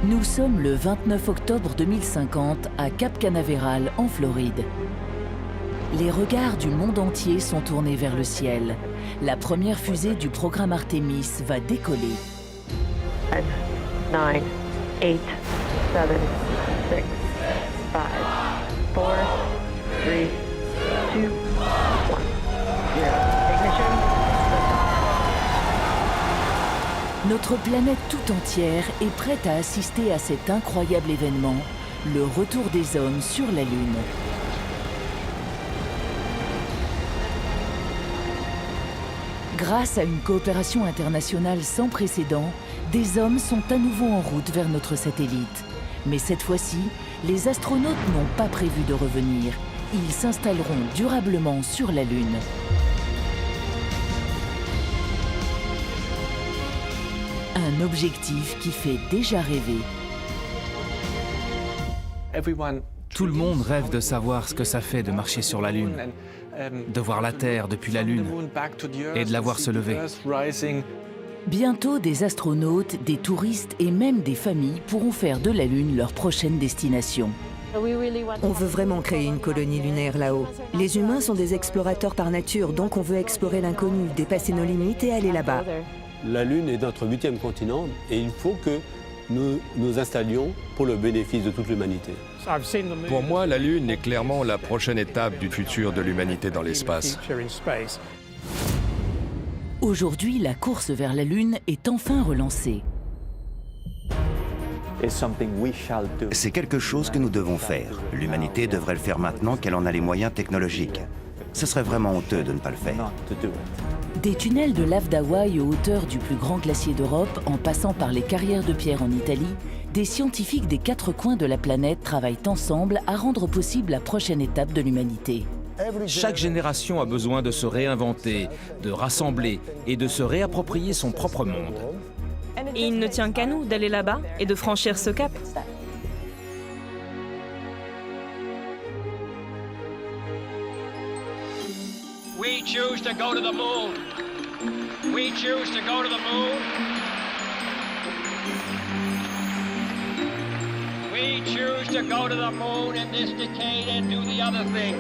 Nous sommes le 29 octobre 2050 à Cap Canaveral, en Floride. Les regards du monde entier sont tournés vers le ciel. La première fusée du programme Artemis va décoller. 5, 9, 8, 7, 6, 5, 4, 3, 2, 1, 0. Ignition. Notre planète tout entière est prête à assister à cet incroyable événement, le retour des hommes sur la Lune. Grâce à une coopération internationale sans précédent, des hommes sont à nouveau en route vers notre satellite. Mais cette fois-ci, les astronautes n'ont pas prévu de revenir. Ils s'installeront durablement sur la Lune. Un objectif qui fait déjà rêver. Tout le monde rêve de savoir ce que ça fait de marcher sur la Lune, de voir la Terre depuis la Lune et de la voir se lever. Bientôt, des astronautes, des touristes et même des familles pourront faire de la Lune leur prochaine destination. On veut vraiment créer une colonie lunaire là-haut. Les humains sont des explorateurs par nature, donc on veut explorer l'inconnu, dépasser nos limites et aller là-bas. La Lune est notre 8e continent et il faut que nous nous installions pour le bénéfice de toute l'humanité. Pour moi, la Lune est clairement la prochaine étape du futur de l'humanité dans l'espace. Aujourd'hui, la course vers la Lune est enfin relancée. C'est quelque chose que nous devons faire. L'humanité devrait le faire maintenant qu'elle en a les moyens technologiques. Ce serait vraiment honteux de ne pas le faire. Des tunnels de lave d'Hawaï aux hauteurs du plus grand glacier d'Europe, en passant par les carrières de pierre en Italie, des scientifiques des 4 coins de la planète travaillent ensemble à rendre possible la prochaine étape de l'humanité. Chaque génération a besoin de se réinventer, de rassembler et de se réapproprier son propre monde. Et il ne tient qu'à nous d'aller là-bas et de franchir ce cap. We choose to go to the moon. We choose to go to the moon. We choose to go to the moon in this decade and do the other things.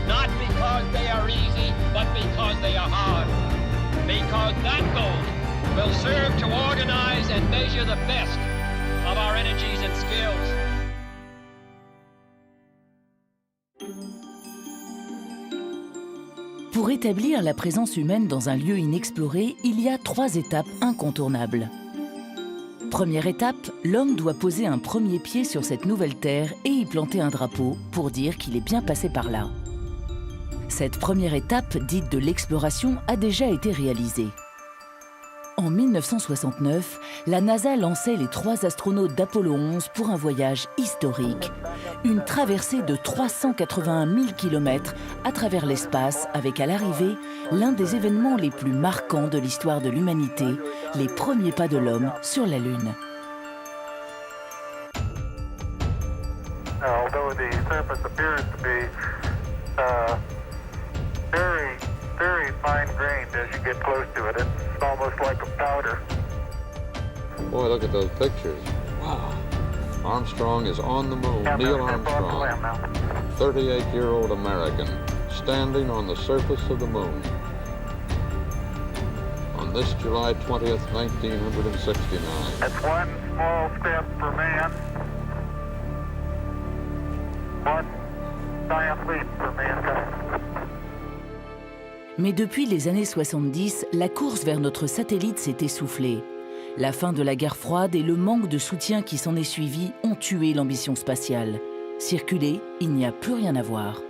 Not because they are easy, but because they are hard. Because that goal will serve to organize and measure the best of our energies and skills. Pour établir la présence humaine dans un lieu inexploré, il y a 3 étapes incontournables. Première étape, l'homme doit poser un premier pied sur cette nouvelle terre et y planter un drapeau pour dire qu'il est bien passé par là. Cette première étape, dite de l'exploration, a déjà été réalisée. En 1969, la NASA lançait les 3 astronautes d'Apollo 11 pour un voyage historique. Une traversée de 381 000 km à travers l'espace avec à l'arrivée l'un des événements les plus marquants de l'histoire de l'humanité, les premiers pas de l'homme sur la Lune. Although the surface appears to be very fine-grained as you get close to it. It's almost like a powder. Boy, look at those pictures. Wow. Armstrong is on the moon. Neil Armstrong, 38-year-old American, standing on the surface of the moon. On this July 20th, 1969. That's one small step for man. One giant leap for mankind. Mais depuis les années 70, la course vers notre satellite s'est essoufflée. La fin de la guerre froide et le manque de soutien qui s'en est suivi ont tué l'ambition spatiale. Circuler, il n'y a plus rien à voir.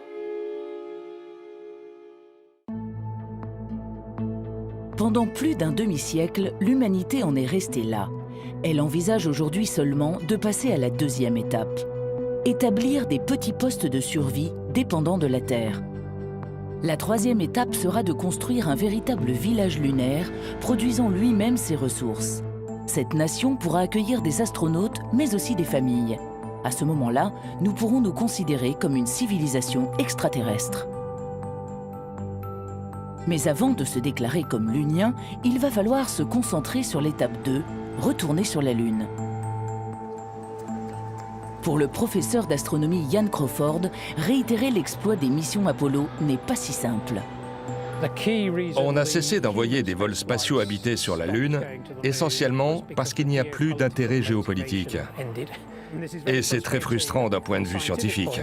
Pendant plus d'un demi-siècle, l'humanité en est restée là. Elle envisage aujourd'hui seulement de passer à la 2e étape. Établir des petits postes de survie dépendant de la Terre. La 3e étape sera de construire un véritable village lunaire, produisant lui-même ses ressources. Cette nation pourra accueillir des astronautes, mais aussi des familles. À ce moment-là, nous pourrons nous considérer comme une civilisation extraterrestre. Mais avant de se déclarer comme lunien, il va falloir se concentrer sur l'étape 2, retourner sur la Lune. Pour le professeur d'astronomie Ian Crawford, réitérer l'exploit des missions Apollo n'est pas si simple. On a cessé d'envoyer des vols spatiaux habités sur la Lune, essentiellement parce qu'il n'y a plus d'intérêt géopolitique. Et c'est très frustrant d'un point de vue scientifique.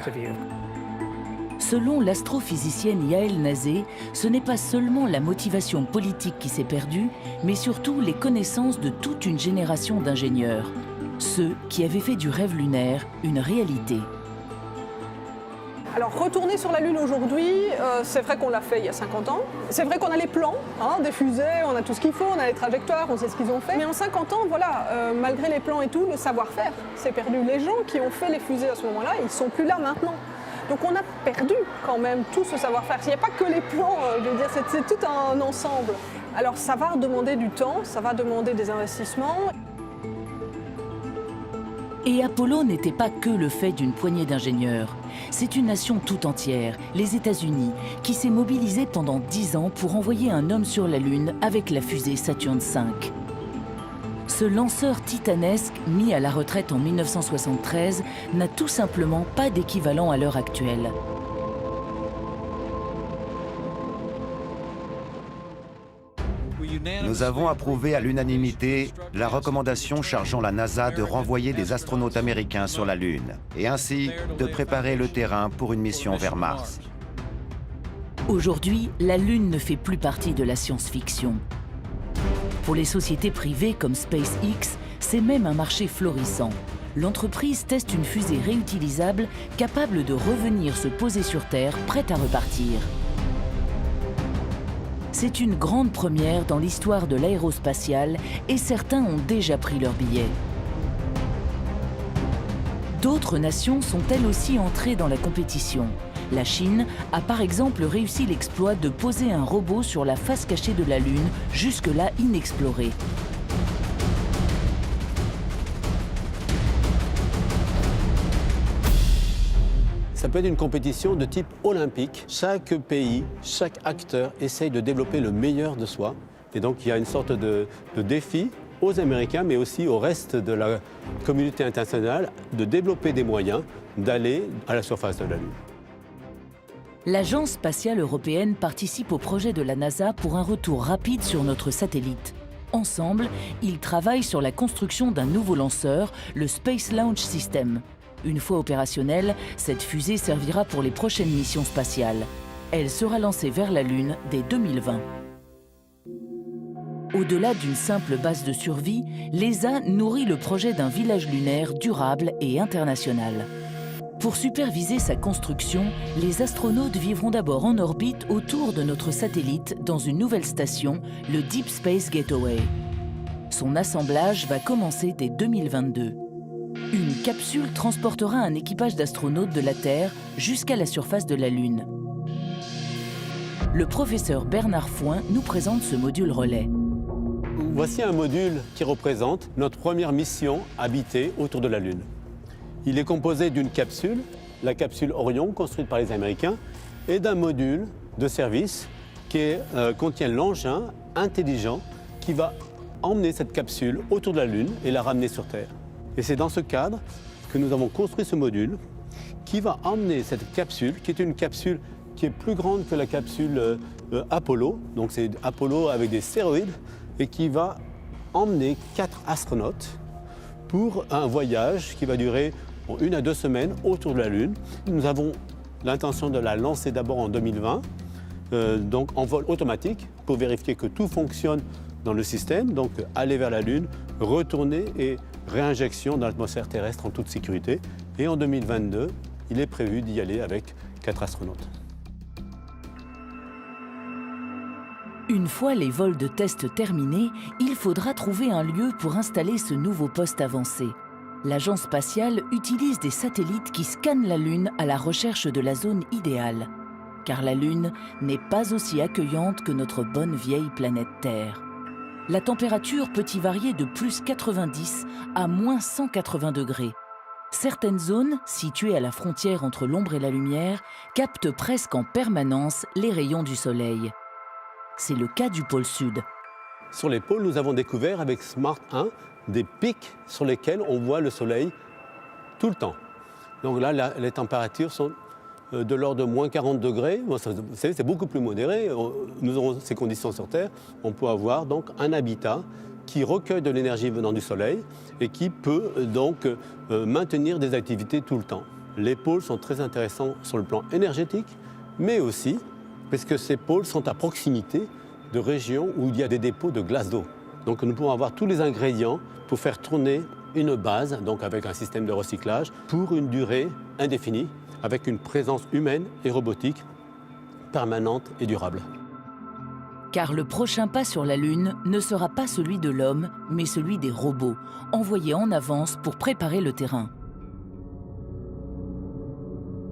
Selon l'astrophysicienne Yael Nazé, ce n'est pas seulement la motivation politique qui s'est perdue, mais surtout les connaissances de toute une génération d'ingénieurs. Ceux qui avaient fait du rêve lunaire une réalité. Alors retourner sur la Lune aujourd'hui, c'est vrai qu'on l'a fait il y a 50 ans. C'est vrai qu'on a les plans, des fusées, on a tout ce qu'il faut, on a les trajectoires, on sait ce qu'ils ont fait. Mais en 50 ans, voilà, malgré les plans et tout, le savoir-faire s'est perdu. Les gens qui ont fait les fusées à ce moment-là, ils ne sont plus là maintenant. Donc on a perdu quand même tout ce savoir-faire. Il n'y a pas que les plans, je veux dire, c'est tout un ensemble. Alors ça va demander du temps, ça va demander des investissements. Et Apollo n'était pas que le fait d'une poignée d'ingénieurs. C'est une nation tout entière, les États-Unis, qui s'est mobilisée pendant 10 ans pour envoyer un homme sur la Lune avec la fusée Saturn V. Ce lanceur titanesque, mis à la retraite en 1973, n'a tout simplement pas d'équivalent à l'heure actuelle. Nous avons approuvé à l'unanimité la recommandation chargeant la NASA de renvoyer des astronautes américains sur la Lune et ainsi de préparer le terrain pour une mission vers Mars. Aujourd'hui, la Lune ne fait plus partie de la science-fiction. Pour les sociétés privées comme SpaceX, c'est même un marché florissant. L'entreprise teste une fusée réutilisable capable de revenir se poser sur Terre, prête à repartir. C'est une grande première dans l'histoire de l'aérospatiale et certains ont déjà pris leur billet. D'autres nations sont elles aussi entrées dans la compétition. La Chine a par exemple réussi l'exploit de poser un robot sur la face cachée de la Lune, jusque-là inexplorée. Ça peut être une compétition de type olympique. Chaque pays, chaque acteur essaye de développer le meilleur de soi. Et donc il y a une sorte de défi aux Américains, mais aussi au reste de la communauté internationale, de développer des moyens d'aller à la surface de la Lune. L'Agence spatiale européenne participe au projet de la NASA pour un retour rapide sur notre satellite. Ensemble, ils travaillent sur la construction d'un nouveau lanceur, le Space Launch System. Une fois opérationnelle, cette fusée servira pour les prochaines missions spatiales. Elle sera lancée vers la Lune dès 2020. Au-delà d'une simple base de survie, l'ESA nourrit le projet d'un village lunaire durable et international. Pour superviser sa construction, les astronautes vivront d'abord en orbite autour de notre satellite dans une nouvelle station, le Deep Space Gateway. Son assemblage va commencer dès 2022. Une capsule transportera un équipage d'astronautes de la Terre jusqu'à la surface de la Lune. Le professeur Bernard Foin nous présente ce module relais. Voici un module qui représente notre première mission habitée autour de la Lune. Il est composé d'une capsule, la capsule Orion, construite par les Américains, et d'un module de service qui contient l'engin intelligent qui va emmener cette capsule autour de la Lune et la ramener sur Terre. Et c'est dans ce cadre que nous avons construit ce module qui va emmener cette capsule, qui est une capsule qui est plus grande que la capsule Apollo, donc c'est Apollo avec des stéroïdes, et qui va emmener 4 astronautes pour un voyage qui va durer 1 à 2 semaines autour de la Lune. Nous avons l'intention de la lancer d'abord en 2020, donc en vol automatique, pour vérifier que tout fonctionne dans le système, donc aller vers la Lune, retourner et réinjection dans l'atmosphère terrestre en toute sécurité. Et en 2022, il est prévu d'y aller avec 4 astronautes. Une fois les vols de test terminés, il faudra trouver un lieu pour installer ce nouveau poste avancé. L'agence spatiale utilise des satellites qui scannent la Lune à la recherche de la zone idéale. Car la Lune n'est pas aussi accueillante que notre bonne vieille planète Terre. La température peut y varier de plus 90 à moins 180 degrés. Certaines zones, situées à la frontière entre l'ombre et la lumière, captent presque en permanence les rayons du Soleil. C'est le cas du pôle Sud. Sur les pôles, nous avons découvert avec SMART 1 des pics sur lesquels on voit le Soleil tout le temps. Donc là, les températures sont de l'ordre de moins 40 degrés. Bon, vous savez, c'est beaucoup plus modéré. Nous aurons ces conditions sur Terre. On peut avoir donc un habitat qui recueille de l'énergie venant du Soleil et qui peut donc maintenir des activités tout le temps. Les pôles sont très intéressants sur le plan énergétique, mais aussi parce que ces pôles sont à proximité de régions où il y a des dépôts de glace d'eau. Donc nous pouvons avoir tous les ingrédients pour faire tourner une base, donc avec un système de recyclage, pour une durée indéfinie, avec une présence humaine et robotique permanente et durable. Car le prochain pas sur la Lune ne sera pas celui de l'homme, mais celui des robots, envoyés en avance pour préparer le terrain.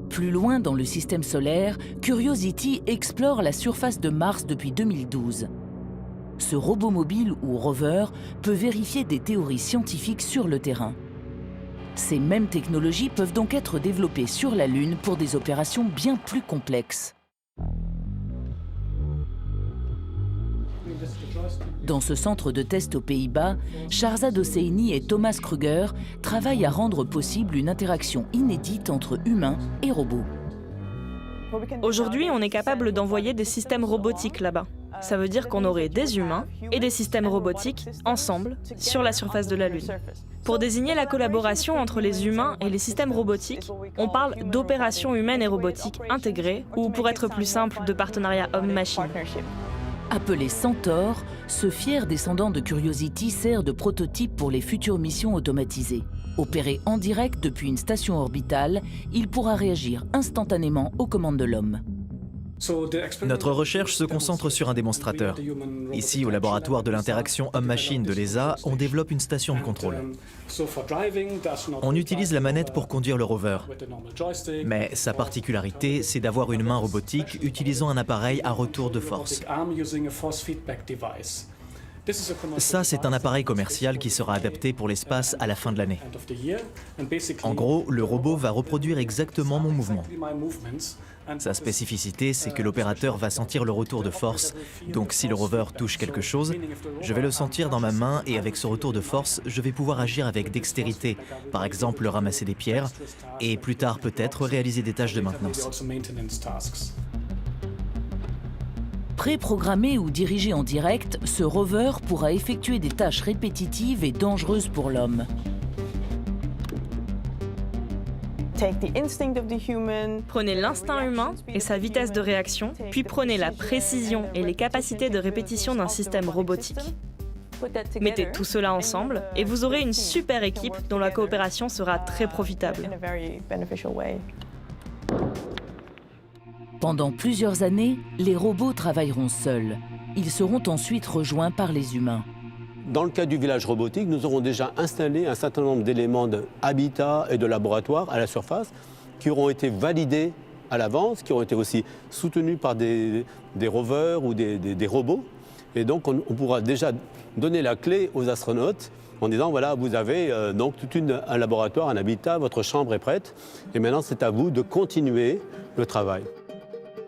Plus loin dans le système solaire, Curiosity explore la surface de Mars depuis 2012. Ce robot mobile ou rover peut vérifier des théories scientifiques sur le terrain. Ces mêmes technologies peuvent donc être développées sur la Lune pour des opérations bien plus complexes. Dans ce centre de test aux Pays-Bas, Shahrzad Hosseini et Thomas Kruger travaillent à rendre possible une interaction inédite entre humains et robots. Aujourd'hui, on est capable d'envoyer des systèmes robotiques là-bas. Ça veut dire qu'on aurait des humains et des systèmes robotiques ensemble sur la surface de la Lune. Pour désigner la collaboration entre les humains et les systèmes robotiques, on parle d'opérations humaines et robotiques intégrées ou, pour être plus simple, de partenariat homme-machine. Appelé Centaur, ce fier descendant de Curiosity sert de prototype pour les futures missions automatisées. Opéré en direct depuis une station orbitale, il pourra réagir instantanément aux commandes de l'homme. Notre recherche se concentre sur un démonstrateur. Ici, au laboratoire de l'interaction homme-machine de l'ESA, on développe une station de contrôle. On utilise la manette pour conduire le rover. Mais sa particularité, c'est d'avoir une main robotique utilisant un appareil à retour de force. Ça, c'est un appareil commercial qui sera adapté pour l'espace à la fin de l'année. En gros, le robot va reproduire exactement mon mouvement. Sa spécificité, c'est que l'opérateur va sentir le retour de force. Donc si le rover touche quelque chose, je vais le sentir dans ma main et avec ce retour de force, je vais pouvoir agir avec dextérité. Par exemple, ramasser des pierres et plus tard peut-être réaliser des tâches de maintenance. Pré-programmé ou dirigé en direct, ce rover pourra effectuer des tâches répétitives et dangereuses pour l'homme. Prenez l'instinct humain et sa vitesse de réaction, puis prenez la précision et les capacités de répétition d'un système robotique. Mettez tout cela ensemble et vous aurez une super équipe dont la coopération sera très profitable. Pendant plusieurs années, les robots travailleront seuls. Ils seront ensuite rejoints par les humains. Dans le cas du village robotique, nous aurons déjà installé un certain nombre d'éléments d'habitat et de laboratoire à la surface qui auront été validés à l'avance, qui auront été aussi soutenus par des rovers ou des robots. Et donc on pourra déjà donner la clé aux astronautes en disant voilà, vous avez donc un laboratoire, un habitat, votre chambre est prête et maintenant c'est à vous de continuer le travail.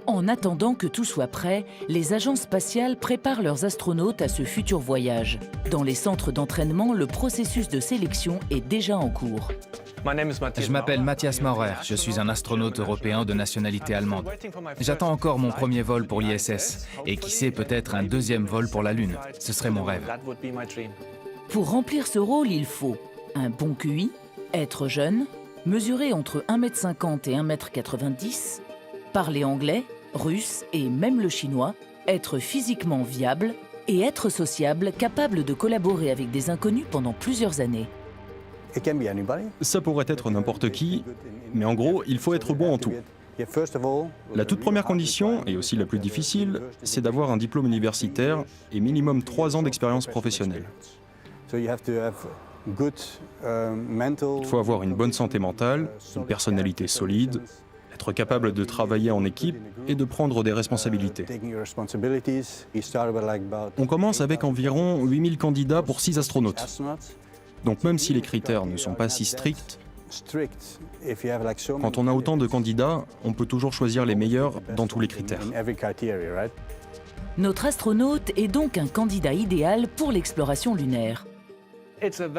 En attendant que tout soit prêt, les agences spatiales préparent leurs astronautes à ce futur voyage. Dans les centres d'entraînement, le processus de sélection est déjà en cours. Je m'appelle Matthias Maurer, je suis un astronaute européen de nationalité allemande. J'attends encore mon premier vol pour l'ISS et qui sait, peut-être un deuxième vol pour la Lune. Ce serait mon rêve. Pour remplir ce rôle, il faut un bon QI, être jeune, mesurer entre 1,50 m et 1,90 m, parler anglais, russe et même le chinois, être physiquement viable et être sociable, capable de collaborer avec des inconnus pendant plusieurs années. Ça pourrait être n'importe qui, mais en gros, il faut être bon en tout. La toute première condition, et aussi la plus difficile, c'est d'avoir un diplôme universitaire et minimum 3 ans d'expérience professionnelle. Il faut avoir une bonne santé mentale, une personnalité solide, être capable de travailler en équipe et de prendre des responsabilités. On commence avec environ 8000 candidats pour 6 astronautes. Donc même si les critères ne sont pas si stricts, quand on a autant de candidats, on peut toujours choisir les meilleurs dans tous les critères. Notre astronaute est donc un candidat idéal pour l'exploration lunaire.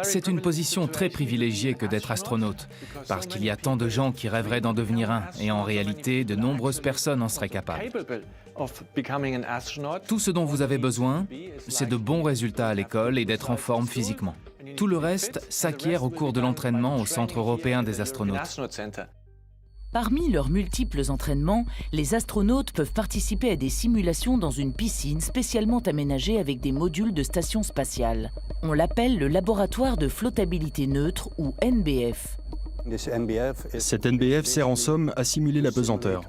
C'est une position très privilégiée que d'être astronaute, parce qu'il y a tant de gens qui rêveraient d'en devenir un, et en réalité, de nombreuses personnes en seraient capables. Tout ce dont vous avez besoin, c'est de bons résultats à l'école et d'être en forme physiquement. Tout le reste s'acquiert au cours de l'entraînement au Centre européen des astronautes. Parmi leurs multiples entraînements, les astronautes peuvent participer à des simulations dans une piscine spécialement aménagée avec des modules de station spatiale. On l'appelle le laboratoire de flottabilité neutre ou NBF. Cette NBF sert en somme à simuler la pesanteur.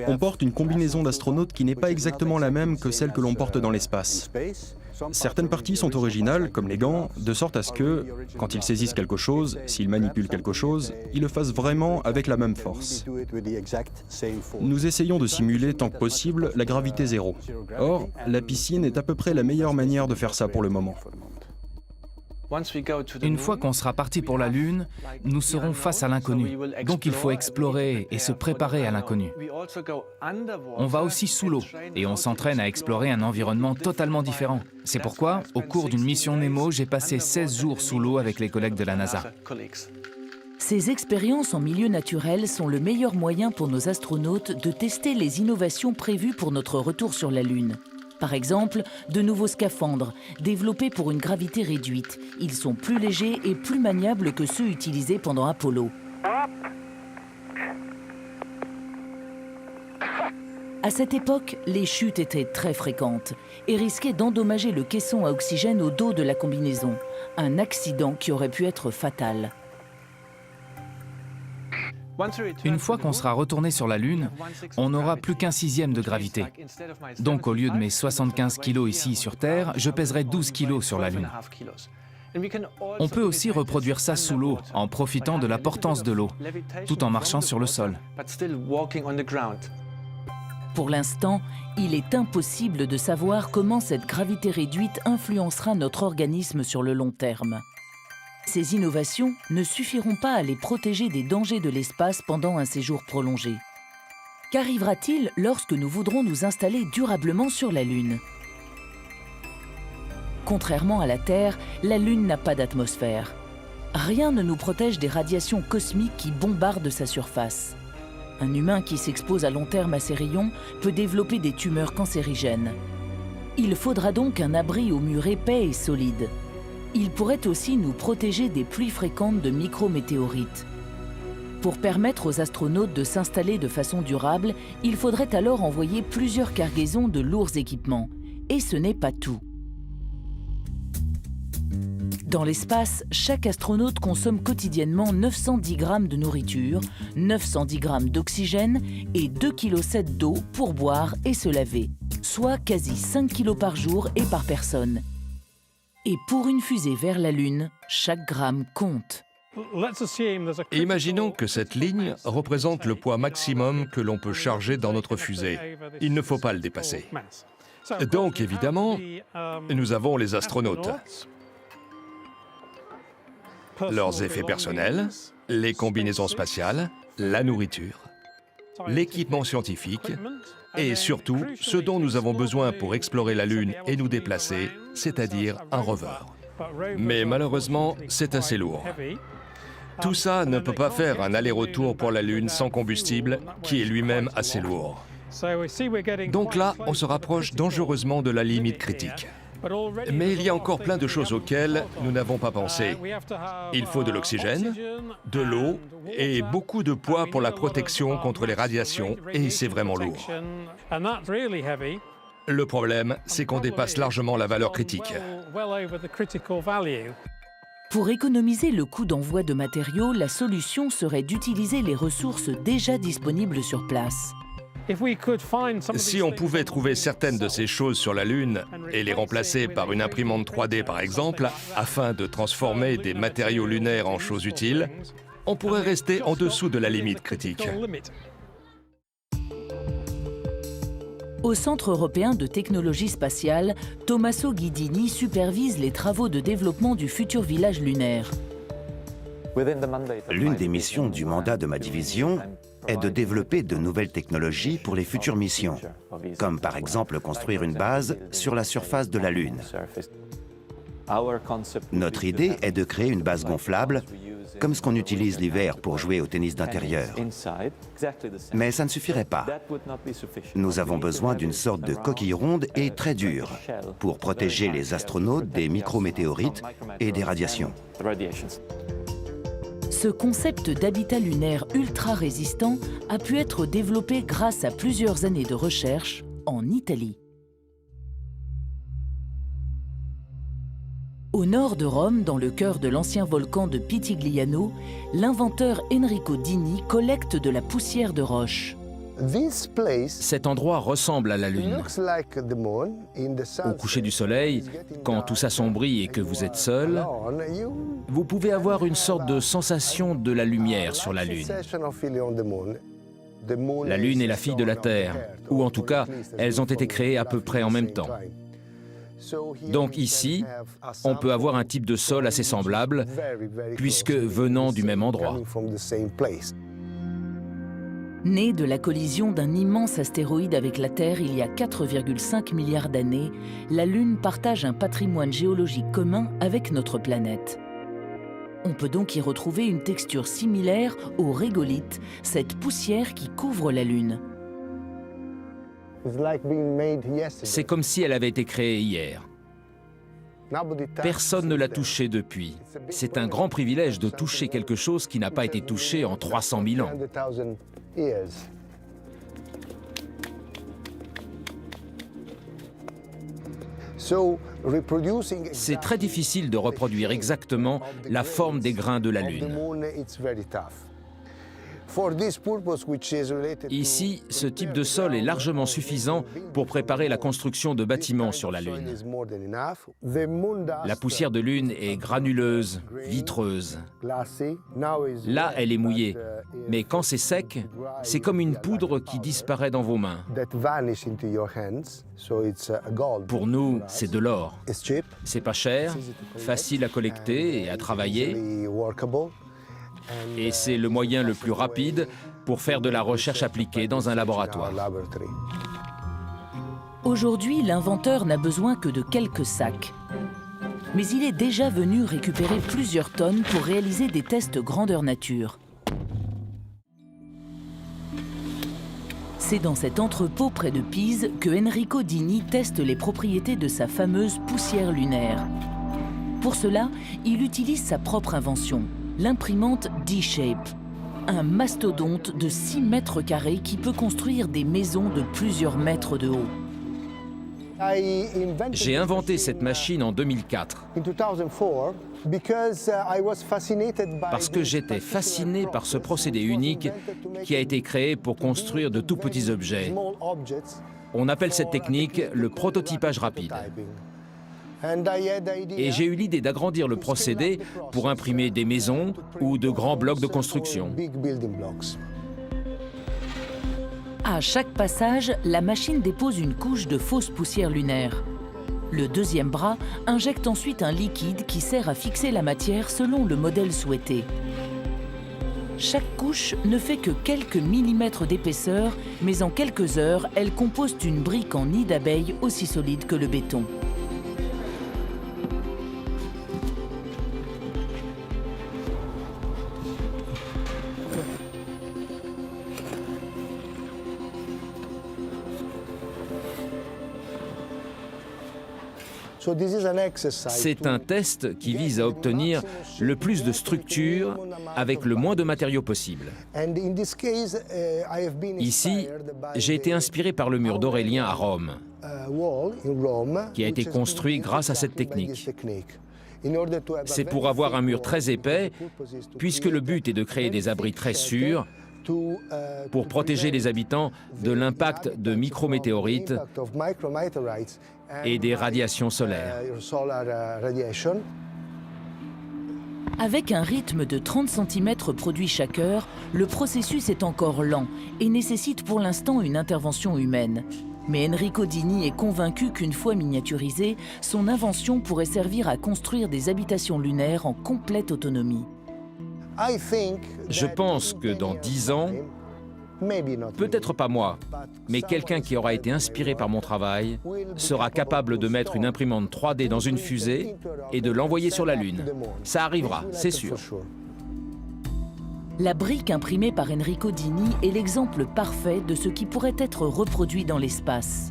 On porte une combinaison d'astronautes qui n'est pas exactement la même que celle que l'on porte dans l'espace. Certaines parties sont originales, comme les gants, de sorte à ce que, quand ils saisissent quelque chose, s'ils manipulent quelque chose, ils le fassent vraiment avec la même force. Nous essayons de simuler tant que possible la gravité zéro. Or, la piscine est à peu près la meilleure manière de faire ça pour le moment. Une fois qu'on sera parti pour la Lune, nous serons face à l'inconnu. Donc il faut explorer et se préparer à l'inconnu. On va aussi sous l'eau et on s'entraîne à explorer un environnement totalement différent. C'est pourquoi, au cours d'une mission Nemo, j'ai passé 16 jours sous l'eau avec les collègues de la NASA. Ces expériences en milieu naturel sont le meilleur moyen pour nos astronautes de tester les innovations prévues pour notre retour sur la Lune. Par exemple, de nouveaux scaphandres, développés pour une gravité réduite. Ils sont plus légers et plus maniables que ceux utilisés pendant Apollo. À cette époque, les chutes étaient très fréquentes et risquaient d'endommager le caisson à oxygène au dos de la combinaison. Un accident qui aurait pu être fatal. Une fois qu'on sera retourné sur la Lune, on n'aura plus qu'un sixième de gravité. Donc au lieu de mes 75 kilos ici sur Terre, je pèserai 12 kilos sur la Lune. On peut aussi reproduire ça sous l'eau, en profitant de la portance de l'eau, tout en marchant sur le sol. Pour l'instant, il est impossible de savoir comment cette gravité réduite influencera notre organisme sur le long terme. Ces innovations ne suffiront pas à les protéger des dangers de l'espace pendant un séjour prolongé. Qu'arrivera-t-il lorsque nous voudrons nous installer durablement sur la Lune? Contrairement à la Terre, la Lune n'a pas d'atmosphère. Rien ne nous protège des radiations cosmiques qui bombardent sa surface. Un humain qui s'expose à long terme à ces rayons peut développer des tumeurs cancérigènes. Il faudra donc un abri aux murs épais et solides. Il pourrait aussi nous protéger des pluies fréquentes de micrométéorites. Pour permettre aux astronautes de s'installer de façon durable, il faudrait alors envoyer plusieurs cargaisons de lourds équipements. Et ce n'est pas tout. Dans l'espace, chaque astronaute consomme quotidiennement 910 grammes de nourriture, 910 grammes d'oxygène et 2,7 kg d'eau pour boire et se laver, soit quasi 5 kg par jour et par personne. Et pour une fusée vers la Lune, chaque gramme compte. Imaginons que cette ligne représente le poids maximum que l'on peut charger dans notre fusée. Il ne faut pas le dépasser. Donc, évidemment, nous avons les astronautes. Leurs effets personnels, les combinaisons spatiales, la nourriture, l'équipement scientifique et surtout ce dont nous avons besoin pour explorer la Lune et nous déplacer, c'est-à-dire un rover. Mais malheureusement, c'est assez lourd. Tout ça ne peut pas faire un aller-retour pour la Lune sans combustible, qui est lui-même assez lourd. Donc là, on se rapproche dangereusement de la limite critique. Mais il y a encore plein de choses auxquelles nous n'avons pas pensé. Il faut de l'oxygène, de l'eau et beaucoup de poids pour la protection contre les radiations, et c'est vraiment lourd. Le problème, c'est qu'on dépasse largement la valeur critique. Pour économiser le coût d'envoi de matériaux, la solution serait d'utiliser les ressources déjà disponibles sur place. Si on pouvait trouver certaines de ces choses sur la Lune et les remplacer par une imprimante 3D par exemple, afin de transformer des matériaux lunaires en choses utiles, on pourrait rester en dessous de la limite critique. Au Centre européen de technologie spatiale, Tommaso Guidini supervise les travaux de développement du futur village lunaire. L'une des missions du mandat de ma division est de développer de nouvelles technologies pour les futures missions, comme par exemple construire une base sur la surface de la Lune. Notre idée est de créer une base gonflable, comme ce qu'on utilise l'hiver pour jouer au tennis d'intérieur. Mais ça ne suffirait pas. Nous avons besoin d'une sorte de coquille ronde et très dure pour protéger les astronautes des micrométéorites et des radiations. Ce concept d'habitat lunaire ultra résistant a pu être développé grâce à plusieurs années de recherche en Italie. Au nord de Rome, dans le cœur de l'ancien volcan de Pitigliano, l'inventeur Enrico Dini collecte de la poussière de roche. Cet endroit ressemble à la Lune. Au coucher du soleil, quand tout s'assombrit et que vous êtes seul, vous pouvez avoir une sorte de sensation de la lumière sur la Lune. La Lune est la fille de la Terre, ou en tout cas, elles ont été créées à peu près en même temps. Donc ici, on peut avoir un type de sol assez semblable, puisque venant du même endroit. Né de la collision d'un immense astéroïde avec la Terre il y a 4,5 milliards d'années, la Lune partage un patrimoine géologique commun avec notre planète. On peut donc y retrouver une texture similaire au régolithe, cette poussière qui couvre la Lune. C'est comme si elle avait été créée hier. Personne ne l'a touchée depuis. C'est un grand privilège de toucher quelque chose qui n'a pas été touché en 300 000 ans. C'est très difficile de reproduire exactement la forme des grains de la Lune. Ici, ce type de sol est largement suffisant pour préparer la construction de bâtiments sur la Lune. La poussière de Lune est granuleuse, vitreuse. Là, elle est mouillée, mais quand c'est sec, c'est comme une poudre qui disparaît dans vos mains. Pour nous, c'est de l'or. C'est pas cher, facile à collecter et à travailler. Et c'est le moyen le plus rapide pour faire de la recherche appliquée dans un laboratoire. Aujourd'hui, l'inventeur n'a besoin que de quelques sacs. Mais il est déjà venu récupérer plusieurs tonnes pour réaliser des tests grandeur nature. C'est dans cet entrepôt près de Pise que Enrico Dini teste les propriétés de sa fameuse poussière lunaire. Pour cela, il utilise sa propre invention, l'imprimante D-Shape, un mastodonte de 6 mètres carrés qui peut construire des maisons de plusieurs mètres de haut. J'ai inventé cette machine en 2004 parce que j'étais fasciné par ce procédé unique qui a été créé pour construire de tout petits objets. On appelle cette technique le prototypage rapide. Et j'ai eu l'idée d'agrandir le procédé pour imprimer des maisons ou de grands blocs de construction. À chaque passage, la machine dépose une couche de fausse poussière lunaire. Le deuxième bras injecte ensuite un liquide qui sert à fixer la matière selon le modèle souhaité. Chaque couche ne fait que quelques millimètres d'épaisseur, mais en quelques heures, elle compose une brique en nid d'abeille aussi solide que le béton. C'est un test qui vise à obtenir le plus de structure avec le moins de matériaux possible. Ici, j'ai été inspiré par le mur d'Aurélien à Rome, qui a été construit grâce à cette technique. C'est pour avoir un mur très épais, puisque le but est de créer des abris très sûrs pour protéger les habitants de l'impact de micrométéorites et des radiations solaires. Avec un rythme de 30 cm produit chaque heure, le processus est encore lent et nécessite pour l'instant une intervention humaine. Mais Enrico Dini est convaincu qu'une fois miniaturisée, son invention pourrait servir à construire des habitations lunaires en complète autonomie. Je pense que dans 10 ans, Peut-être pas moi, mais quelqu'un qui aura été inspiré par mon travail sera capable de mettre une imprimante 3D dans une fusée et de l'envoyer sur la Lune. Ça arrivera, c'est sûr. La brique imprimée par Enrico Dini est l'exemple parfait de ce qui pourrait être reproduit dans l'espace.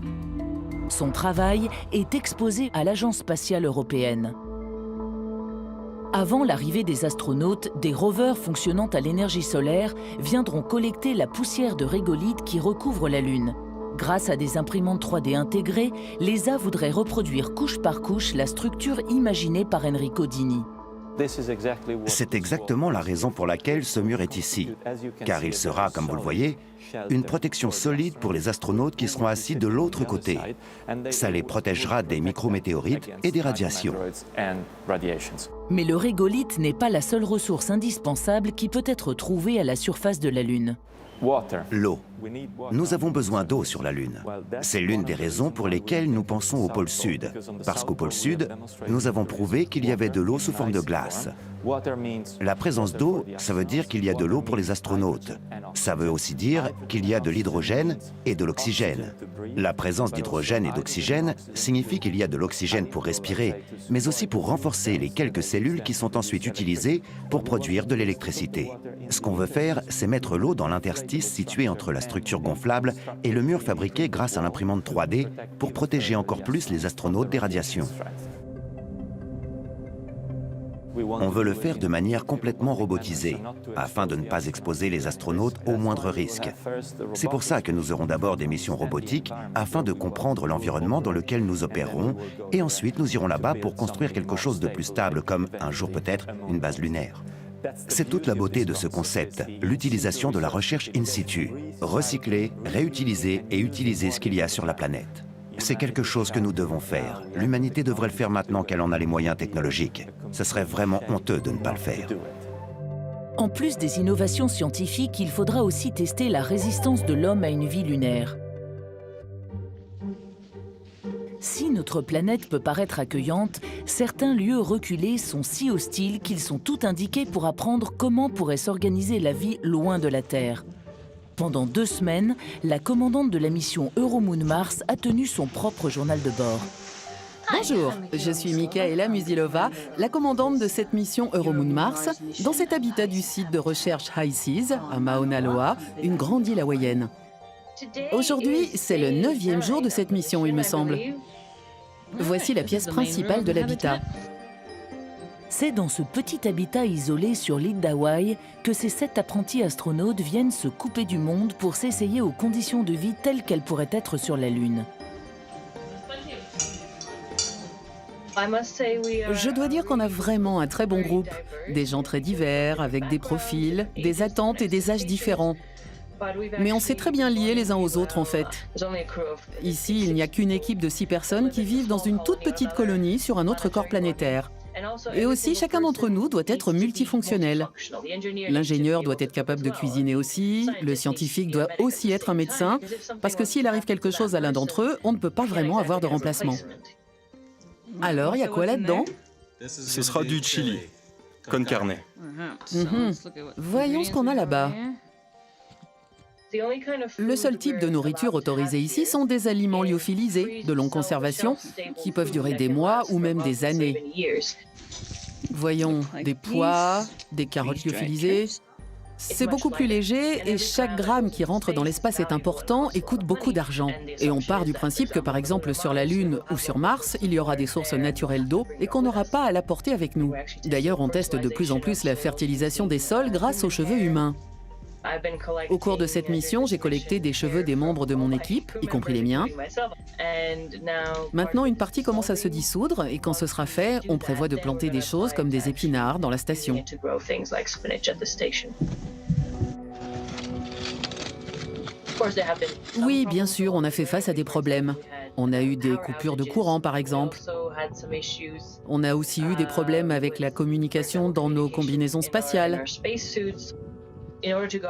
Son travail est exposé à l'Agence spatiale européenne. Avant l'arrivée des astronautes, des rovers fonctionnant à l'énergie solaire viendront collecter la poussière de régolithe qui recouvre la Lune. Grâce à des imprimantes 3D intégrées, l'ESA voudrait reproduire couche par couche la structure imaginée par Enrico Dini. C'est exactement la raison pour laquelle ce mur est ici, car il sera, comme vous le voyez, une protection solide pour les astronautes qui seront assis de l'autre côté. Ça les protégera des micrométéorites et des radiations. Mais le régolithe n'est pas la seule ressource indispensable qui peut être trouvée à la surface de la Lune. L'eau. Nous avons besoin d'eau sur la Lune. C'est l'une des raisons pour lesquelles nous pensons au pôle Sud. Parce qu'au pôle Sud, nous avons prouvé qu'il y avait de l'eau sous forme de glace. La présence d'eau, ça veut dire qu'il y a de l'eau pour les astronautes. Ça veut aussi dire qu'il y a de l'hydrogène et de l'oxygène. La présence d'hydrogène et d'oxygène signifie qu'il y a de l'oxygène pour respirer, mais aussi pour renforcer les quelques cellules qui sont ensuite utilisées pour produire de l'électricité. Ce qu'on veut faire, c'est mettre l'eau dans l'interstice situé entre la structure gonflable et le mur fabriqué grâce à l'imprimante 3D pour protéger encore plus les astronautes des radiations. On veut le faire de manière complètement robotisée, afin de ne pas exposer les astronautes au moindre risque. C'est pour ça que nous aurons d'abord des missions robotiques, afin de comprendre l'environnement dans lequel nous opérerons, et ensuite nous irons là-bas pour construire quelque chose de plus stable, comme un jour peut-être une base lunaire. C'est toute la beauté de ce concept, l'utilisation de la recherche in situ. Recycler, réutiliser et utiliser ce qu'il y a sur la planète. C'est quelque chose que nous devons faire. L'humanité devrait le faire maintenant qu'elle en a les moyens technologiques. Ce serait vraiment honteux de ne pas le faire. En plus des innovations scientifiques, il faudra aussi tester la résistance de l'homme à une vie lunaire. Si notre planète peut paraître accueillante, certains lieux reculés sont si hostiles qu'ils sont tout indiqués pour apprendre comment pourrait s'organiser la vie loin de la Terre. Pendant 2 semaines, la commandante de la mission Euromoon Mars a tenu son propre journal de bord. Bonjour, je suis Mikaela Musilova, la commandante de cette mission Euromoon Mars, dans cet habitat du site de recherche High Seas, à Mauna Loa, une grande île hawaïenne. Aujourd'hui, c'est le 9e jour de cette mission, il me semble. Voici la pièce principale de l'habitat. C'est dans ce petit habitat isolé sur l'île d'Hawaï que ces 7 apprentis astronautes viennent se couper du monde pour s'essayer aux conditions de vie telles qu'elles pourraient être sur la Lune. Je dois dire qu'on a vraiment un très bon groupe. Des gens très divers, avec des profils, des attentes et des âges différents. Mais on s'est très bien liés les uns aux autres en fait. Ici, il n'y a qu'une équipe de 6 personnes qui vivent dans une toute petite colonie sur un autre corps planétaire. Et aussi, chacun d'entre nous doit être multifonctionnel. L'ingénieur doit être capable de cuisiner aussi, le scientifique doit aussi être un médecin, parce que s'il arrive quelque chose à l'un d'entre eux, on ne peut pas vraiment avoir de remplacement. Alors, il y a quoi là-dedans? Ce sera du chili, con carne. Voyons ce qu'on a là-bas. Le seul type de nourriture autorisé ici sont des aliments lyophilisés, de longue conservation, qui peuvent durer des mois ou même des années. Voyons, des pois, des carottes lyophilisées. C'est beaucoup plus léger et chaque gramme qui rentre dans l'espace est important et coûte beaucoup d'argent. Et on part du principe que par exemple sur la Lune ou sur Mars, il y aura des sources naturelles d'eau et qu'on n'aura pas à l'apporter avec nous. D'ailleurs, on teste de plus en plus la fertilisation des sols grâce aux cheveux humains. Au cours de cette mission, j'ai collecté des cheveux des membres de mon équipe, y compris les miens. Maintenant, une partie commence à se dissoudre et quand ce sera fait, on prévoit de planter des choses comme des épinards dans la station. Oui, bien sûr, on a fait face à des problèmes. On a eu des coupures de courant, par exemple. On a aussi eu des problèmes avec la communication dans nos combinaisons spatiales.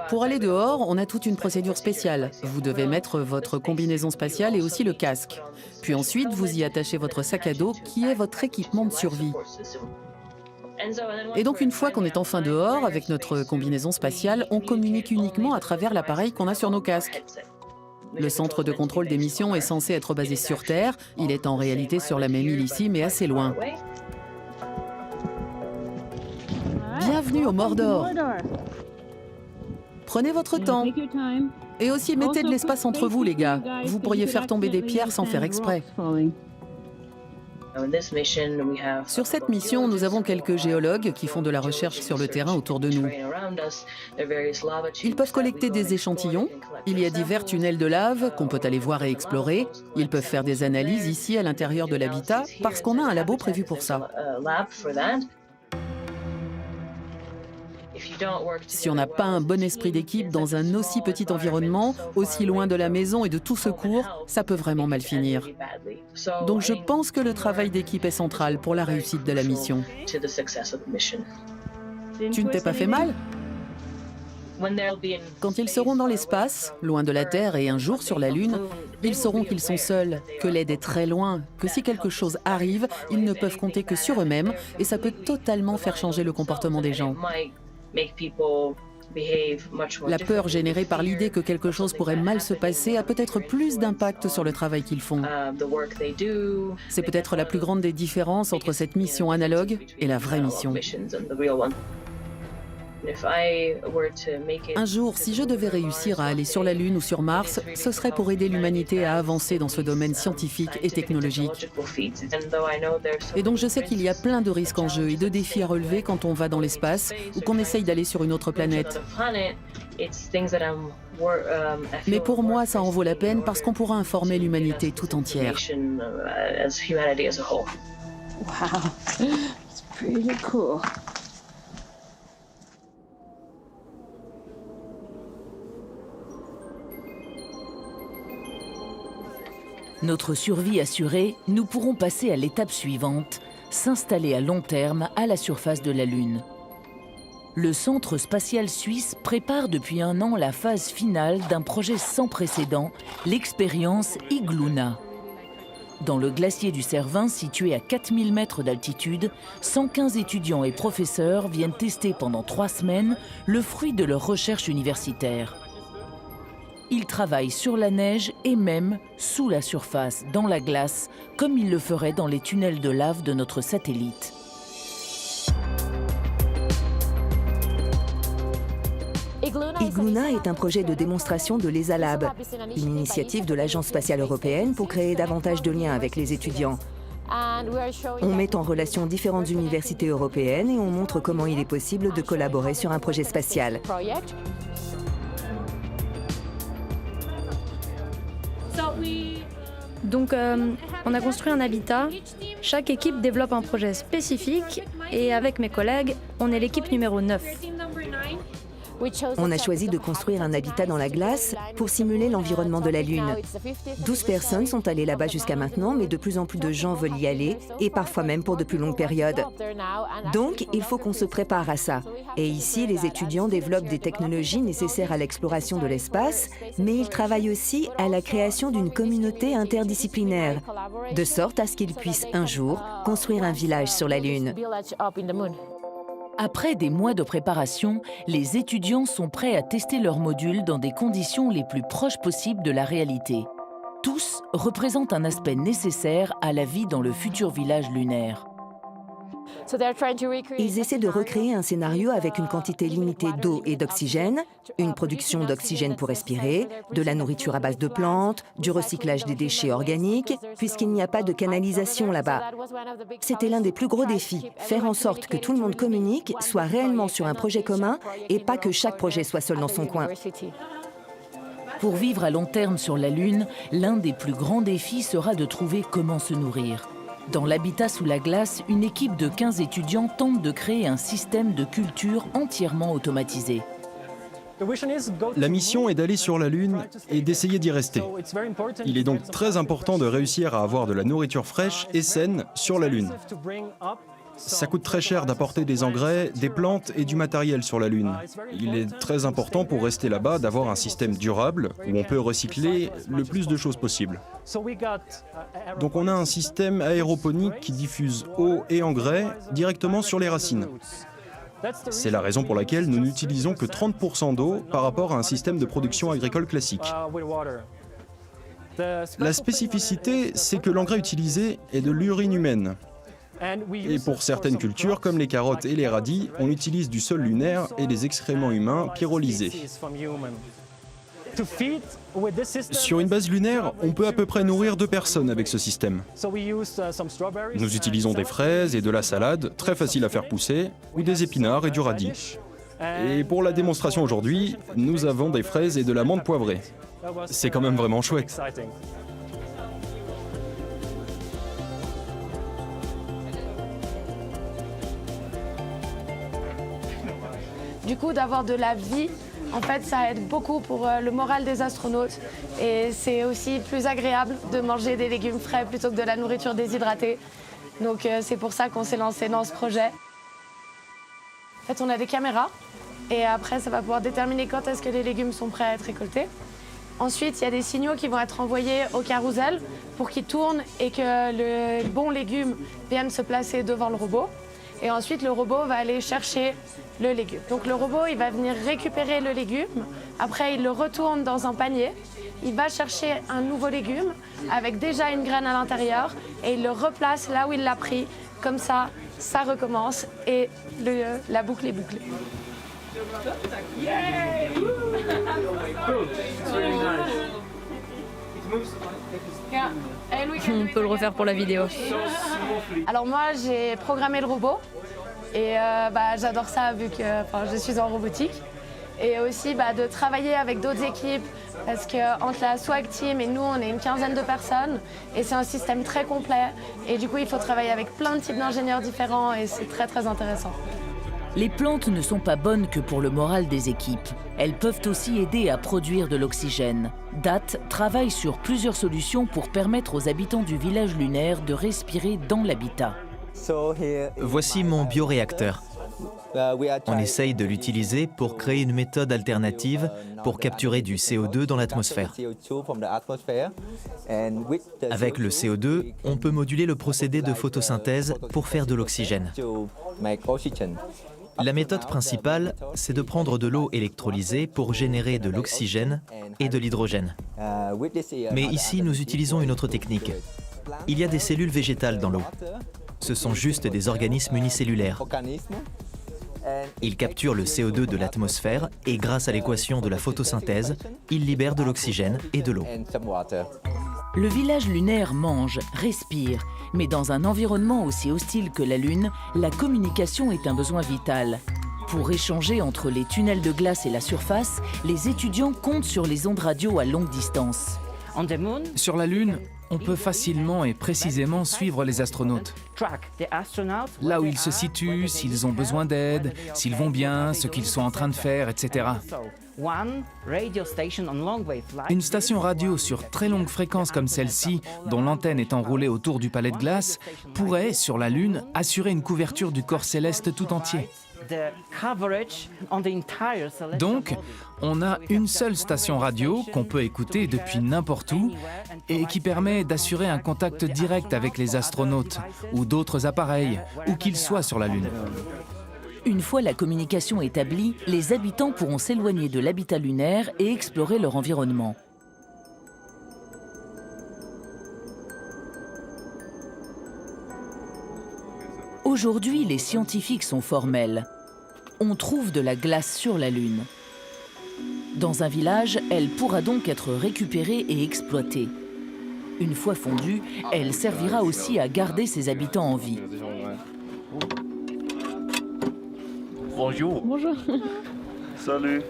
Pour aller dehors, on a toute une procédure spéciale. Vous devez mettre votre combinaison spatiale et aussi le casque. Puis ensuite, vous y attachez votre sac à dos qui est votre équipement de survie. Et donc une fois qu'on est enfin dehors, avec notre combinaison spatiale, on communique uniquement à travers l'appareil qu'on a sur nos casques. Le centre de contrôle des missions est censé être basé sur Terre. Il est en réalité sur la même île ici, mais assez loin. Bienvenue au Mordor. Prenez votre temps. Et aussi mettez de l'espace entre vous, les gars. Vous pourriez faire tomber des pierres sans faire exprès. Sur cette mission, nous avons quelques géologues qui font de la recherche sur le terrain autour de nous. Ils peuvent collecter des échantillons. Il y a divers tunnels de lave qu'on peut aller voir et explorer. Ils peuvent faire des analyses ici à l'intérieur de l'habitat parce qu'on a un labo prévu pour ça. Si on n'a pas un bon esprit d'équipe dans un aussi petit environnement, aussi loin de la maison et de tout secours, ça peut vraiment mal finir. Donc je pense que le travail d'équipe est central pour la réussite de la mission. Tu ne t'es pas fait mal ? Quand ils seront dans l'espace, loin de la Terre et un jour sur la Lune, ils sauront qu'ils sont seuls, que l'aide est très loin, que si quelque chose arrive, ils ne peuvent compter que sur eux-mêmes et ça peut totalement faire changer le comportement des gens. La peur générée par l'idée que quelque chose pourrait mal se passer a peut-être plus d'impact sur le travail qu'ils font. C'est peut-être la plus grande des différences entre cette mission analogue et la vraie mission. Un jour, si je devais réussir à aller sur la Lune ou sur Mars, ce serait pour aider l'humanité à avancer dans ce domaine scientifique et technologique. Et donc je sais qu'il y a plein de risques en jeu et de défis à relever quand on va dans l'espace ou qu'on essaye d'aller sur une autre planète. Mais pour moi, ça en vaut la peine parce qu'on pourra informer l'humanité tout entière. Wow, it's pretty cool. Notre survie assurée, nous pourrons passer à l'étape suivante, s'installer à long terme à la surface de la Lune. Le Centre spatial suisse prépare depuis un an la phase finale d'un projet sans précédent, l'expérience Igluna. Dans le glacier du Cervin, situé à 4000 mètres d'altitude, 115 étudiants et professeurs viennent tester pendant 3 semaines le fruit de leur recherche universitaire. Ils travaillent sur la neige et même sous la surface, dans la glace, comme ils le feraient dans les tunnels de lave de notre satellite. Igluna est un projet de démonstration de l'ESA-Lab, une initiative de l'Agence spatiale européenne pour créer davantage de liens avec les étudiants. On met en relation différentes universités européennes et on montre comment il est possible de collaborer sur un projet spatial. Donc, on a construit un habitat. Chaque équipe développe un projet spécifique et avec mes collègues, on est l'équipe numéro 9. On a choisi de construire un habitat dans la glace pour simuler l'environnement de la Lune. 12 personnes sont allées là-bas jusqu'à maintenant, mais de plus en plus de gens veulent y aller, et parfois même pour de plus longues périodes. Donc, il faut qu'on se prépare à ça. Et ici, les étudiants développent des technologies nécessaires à l'exploration de l'espace, mais ils travaillent aussi à la création d'une communauté interdisciplinaire, de sorte à ce qu'ils puissent un jour construire un village sur la Lune. Après des mois de préparation, les étudiants sont prêts à tester leurs modules dans des conditions les plus proches possibles de la réalité. Tous représentent un aspect nécessaire à la vie dans le futur village lunaire. Ils essaient de recréer un scénario avec une quantité limitée d'eau et d'oxygène, une production d'oxygène pour respirer, de la nourriture à base de plantes, du recyclage des déchets organiques, puisqu'il n'y a pas de canalisation là-bas. C'était l'un des plus gros défis, faire en sorte que tout le monde communique, soit réellement sur un projet commun et pas que chaque projet soit seul dans son coin. Pour vivre à long terme sur la Lune, l'un des plus grands défis sera de trouver comment se nourrir. Dans l'habitat sous la glace, une équipe de 15 étudiants tente de créer un système de culture entièrement automatisé. La mission est d'aller sur la Lune et d'essayer d'y rester. Il est donc très important de réussir à avoir de la nourriture fraîche et saine sur la Lune. Ça coûte très cher d'apporter des engrais, des plantes et du matériel sur la Lune. Il est très important pour rester là-bas d'avoir un système durable où on peut recycler le plus de choses possible. Donc on a un système aéroponique qui diffuse eau et engrais directement sur les racines. C'est la raison pour laquelle nous n'utilisons que 30% d'eau par rapport à un système de production agricole classique. La spécificité, c'est que l'engrais utilisé est de l'urine humaine. Et pour certaines cultures, comme les carottes et les radis, on utilise du sol lunaire et des excréments humains pyrolysés. Sur une base lunaire, on peut à peu près nourrir 2 personnes avec ce système. Nous utilisons des fraises et de la salade, très facile à faire pousser, ou des épinards et du radis. Et pour la démonstration aujourd'hui, nous avons des fraises et de la menthe poivrée. C'est quand même vraiment chouette. Du coup, d'avoir de la vie, en fait, ça aide beaucoup pour le moral des astronautes. Et c'est aussi plus agréable de manger des légumes frais plutôt que de la nourriture déshydratée. Donc c'est pour ça qu'on s'est lancé dans ce projet. En fait, on a des caméras. Et après, ça va pouvoir déterminer quand est-ce que les légumes sont prêts à être récoltés. Ensuite, il y a des signaux qui vont être envoyés au carrousel pour qu'il tourne et que le bon légume vienne se placer devant le robot. Et ensuite, le robot va aller chercher le légume. Donc le robot, il va venir récupérer le légume. Après, il le retourne dans un panier. Il va chercher un nouveau légume avec déjà une graine à l'intérieur et il le replace là où il l'a pris. Comme ça, ça recommence et la boucle est bouclée. On peut le refaire pour la vidéo. Alors moi, j'ai programmé le robot et j'adore ça vu que je suis en robotique. Et aussi de travailler avec d'autres équipes parce qu'entre la SWAG Team et nous, on est une quinzaine de personnes et c'est un système très complet. Et du coup, il faut travailler avec plein de types d'ingénieurs différents et c'est très très intéressant. Les plantes ne sont pas bonnes que pour le moral des équipes. Elles peuvent aussi aider à produire de l'oxygène. DAT travaille sur plusieurs solutions pour permettre aux habitants du village lunaire de respirer dans l'habitat. Voici mon bioréacteur. On essaye de l'utiliser pour créer une méthode alternative pour capturer du CO2 dans l'atmosphère. Avec le CO2, on peut moduler le procédé de photosynthèse pour faire de l'oxygène. La méthode principale, c'est de prendre de l'eau électrolysée pour générer de l'oxygène et de l'hydrogène. Mais ici, nous utilisons une autre technique. Il y a des cellules végétales dans l'eau. Ce sont juste des organismes unicellulaires. Ils capturent le CO2 de l'atmosphère et grâce à l'équation de la photosynthèse, ils libèrent de l'oxygène et de l'eau. Le village lunaire mange, respire, mais dans un environnement aussi hostile que la Lune, la communication est un besoin vital. Pour échanger entre les tunnels de glace et la surface, les étudiants comptent sur les ondes radio à longue distance. Sur la Lune, on peut facilement et précisément suivre les astronautes. Là où ils se situent, s'ils ont besoin d'aide, s'ils vont bien, ce qu'ils sont en train de faire, etc. Une station radio sur très longue fréquence comme celle-ci, dont l'antenne est enroulée autour du palais de glace, pourrait, sur la Lune, assurer une couverture du corps céleste tout entier. Donc, on a une seule station radio qu'on peut écouter depuis n'importe où et qui permet d'assurer un contact direct avec les astronautes ou d'autres appareils, où qu'ils soient sur la Lune. Une fois la communication établie, les habitants pourront s'éloigner de l'habitat lunaire et explorer leur environnement. Aujourd'hui, les scientifiques sont formels. On trouve de la glace sur la Lune. Dans un village, elle pourra donc être récupérée et exploitée. Une fois fondue, elle servira aussi à garder ses habitants en vie. Bonjour. Bonjour. Salut.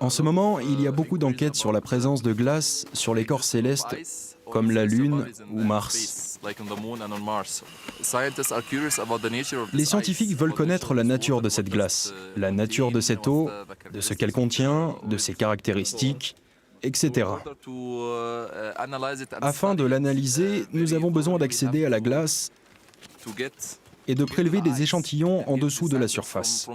En ce moment, il y a beaucoup d'enquêtes sur la présence de glace sur les corps célestes, comme la Lune ou Mars. Les scientifiques veulent connaître la nature de cette glace, la nature de cette eau, de ce qu'elle contient, de ses caractéristiques, etc. Afin de l'analyser, nous avons besoin d'accéder à la glace et de prélever des échantillons en dessous de la surface.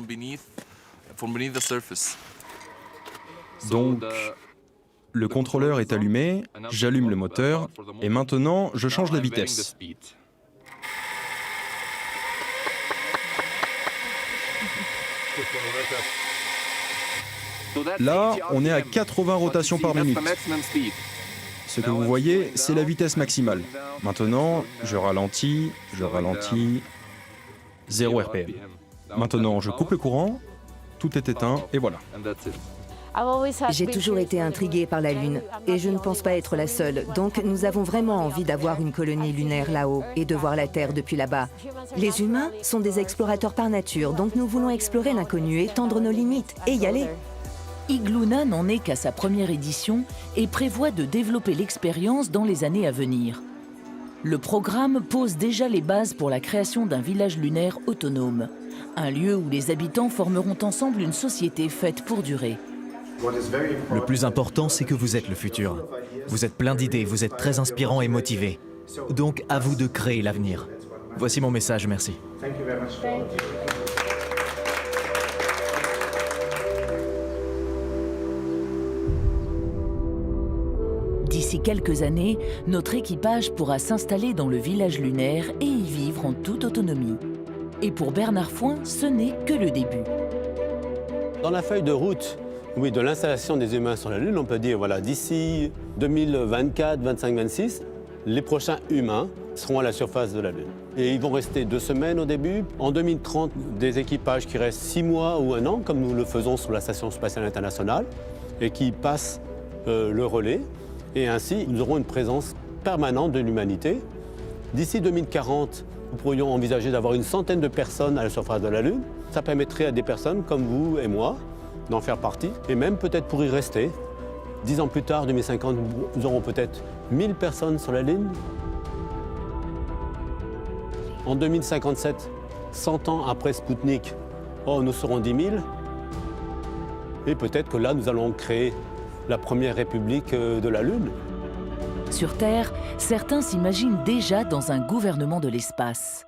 Donc, le contrôleur est allumé, j'allume le moteur, et maintenant, je change la vitesse. Là, on est à 80 rotations par minute. Ce que vous voyez, c'est la vitesse maximale. Maintenant, je ralentis, 0 RPM. Maintenant, je coupe le courant, tout est éteint, et voilà. J'ai toujours été intriguée par la Lune, et je ne pense pas être la seule. Donc nous avons vraiment envie d'avoir une colonie lunaire là-haut, et de voir la Terre depuis là-bas. Les humains sont des explorateurs par nature, donc nous voulons explorer l'inconnu, étendre nos limites, et y aller. Igluna n'en est qu'à sa première édition et prévoit de développer l'expérience dans les années à venir. Le programme pose déjà les bases pour la création d'un village lunaire autonome, un lieu où les habitants formeront ensemble une société faite pour durer. Le plus important, c'est que vous êtes le futur. Vous êtes plein d'idées, vous êtes très inspirant et motivé. Donc, à vous de créer l'avenir. Voici mon message, merci. D'ici quelques années, notre équipage pourra s'installer dans le village lunaire et y vivre en toute autonomie. Et pour Bernard Foin, ce n'est que le début. Dans la feuille de route de l'installation des humains sur la Lune, on peut dire voilà, d'ici 2024, 25, 26, les prochains humains seront à la surface de la Lune. Et ils vont rester 2 semaines au début. En 2030, des équipages qui restent 6 mois ou 1 an, comme nous le faisons sur la Station spatiale internationale, et qui passent le relais. Et ainsi, nous aurons une présence permanente de l'humanité. D'ici 2040, nous pourrions envisager d'avoir une centaine de personnes à la surface de la Lune. Ça permettrait à des personnes comme vous et moi d'en faire partie, et même peut-être pour y rester. 10 ans plus tard, 2050, nous aurons peut-être 1000 personnes sur la Lune. En 2057, 100 ans après Spoutnik, nous serons 10 000. Et peut-être que là, nous allons créer la première république de la Lune. Sur Terre, certains s'imaginent déjà dans un gouvernement de l'espace.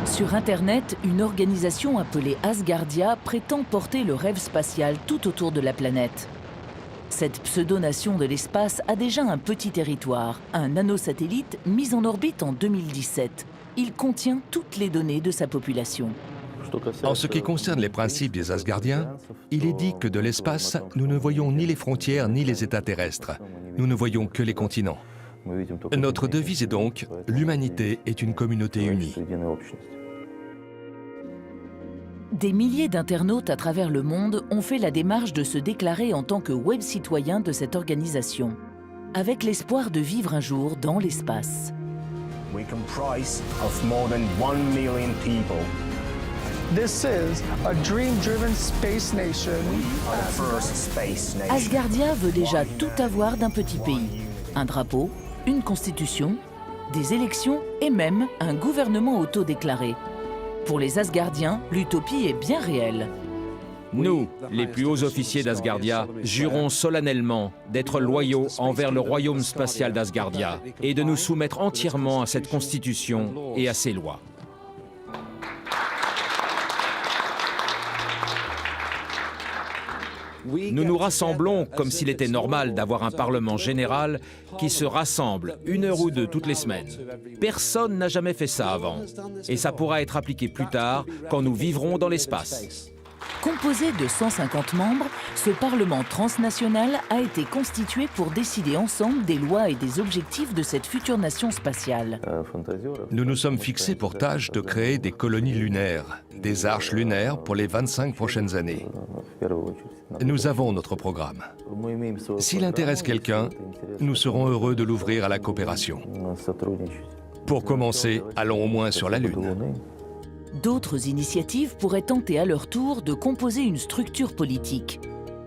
Sur Internet, une organisation appelée Asgardia prétend porter le rêve spatial tout autour de la planète. Cette pseudo-nation de l'espace a déjà un petit territoire, un nanosatellite mis en orbite en 2017. Il contient toutes les données de sa population. En ce qui concerne les principes des Asgardiens, il est dit que de l'espace, nous ne voyons ni les frontières ni les états terrestres. Nous ne voyons que les continents. Notre devise est donc « L'humanité est une communauté unie ». Des milliers d'internautes à travers le monde ont fait la démarche de se déclarer en tant que web-citoyens de cette organisation, avec l'espoir de vivre un jour dans l'espace. We comprise of more than 1 million people. This is a dream-driven space nation. Asgardia veut déjà tout avoir d'un petit pays. Un drapeau, une constitution, des élections et même un gouvernement autodéclaré. Pour les Asgardiens, l'utopie est bien réelle. Nous, les plus hauts officiers d'Asgardia, jurons solennellement d'être loyaux envers le royaume spatial d'Asgardia et de nous soumettre entièrement à cette constitution et à ses lois. Nous nous rassemblons comme s'il était normal d'avoir un Parlement général qui se rassemble 1 heure ou 2 toutes les semaines. Personne n'a jamais fait ça avant. Et ça pourra être appliqué plus tard quand nous vivrons dans l'espace. Composé de 150 membres, ce Parlement transnational a été constitué pour décider ensemble des lois et des objectifs de cette future nation spatiale. Nous nous sommes fixés pour tâche de créer des colonies lunaires, des arches lunaires pour les 25 prochaines années. Nous avons notre programme. S'il intéresse quelqu'un, nous serons heureux de l'ouvrir à la coopération. Pour commencer, allons au moins sur la Lune. D'autres initiatives pourraient tenter à leur tour de composer une structure politique.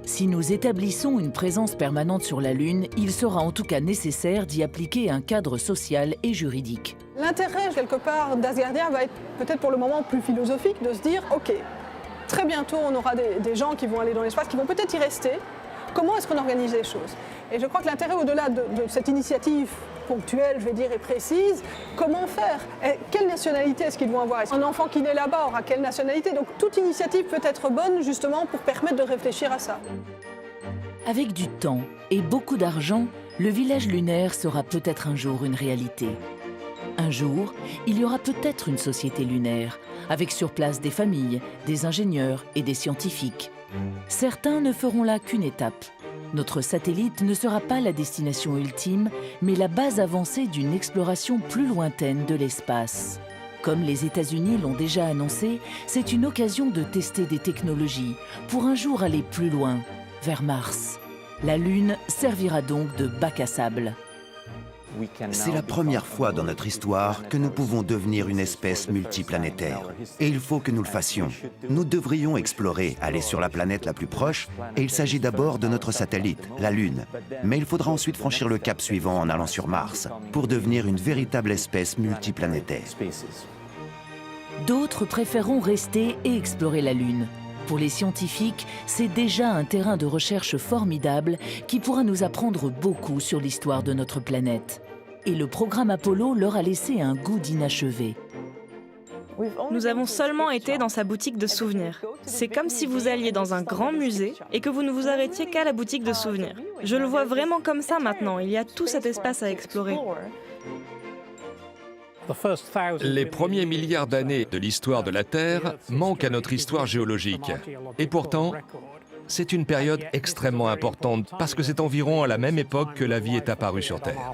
Si nous établissons une présence permanente sur la Lune, il sera en tout cas nécessaire d'y appliquer un cadre social et juridique. L'intérêt, quelque part, d'Asgardia va être peut-être pour le moment plus philosophique, de se dire, OK, très bientôt on aura des gens qui vont aller dans l'espace, qui vont peut-être y rester. Comment est-ce qu'on organise les choses? Et je crois que l'intérêt au-delà de cette initiative ponctuelle, je vais dire, et précise, comment faire? Et quelle nationalité est-ce qu'ils vont avoir? Un enfant qui naît là-bas aura quelle nationalité? Donc toute initiative peut être bonne justement pour permettre de réfléchir à ça. Avec du temps et beaucoup d'argent, le village lunaire sera peut-être un jour une réalité. Un jour, il y aura peut-être une société lunaire, avec sur place des familles, des ingénieurs et des scientifiques. Certains ne feront là qu'une étape. Notre satellite ne sera pas la destination ultime, mais la base avancée d'une exploration plus lointaine de l'espace. Comme les États-Unis l'ont déjà annoncé, c'est une occasion de tester des technologies pour un jour aller plus loin, vers Mars. La Lune servira donc de bac à sable. C'est la première fois dans notre histoire que nous pouvons devenir une espèce multiplanétaire. Et il faut que nous le fassions. Nous devrions explorer, aller sur la planète la plus proche, et il s'agit d'abord de notre satellite, la Lune. Mais il faudra ensuite franchir le cap suivant en allant sur Mars, pour devenir une véritable espèce multiplanétaire. D'autres préféreront rester et explorer la Lune. Pour les scientifiques, c'est déjà un terrain de recherche formidable qui pourra nous apprendre beaucoup sur l'histoire de notre planète. Et le programme Apollo leur a laissé un goût d'inachevé. Nous avons seulement été dans sa boutique de souvenirs. C'est comme si vous alliez dans un grand musée et que vous ne vous arrêtiez qu'à la boutique de souvenirs. Je le vois vraiment comme ça maintenant, il y a tout cet espace à explorer. Les premiers milliards d'années de l'histoire de la Terre manquent à notre histoire géologique. Et pourtant, c'est une période extrêmement importante parce que c'est environ à la même époque que la vie est apparue sur Terre.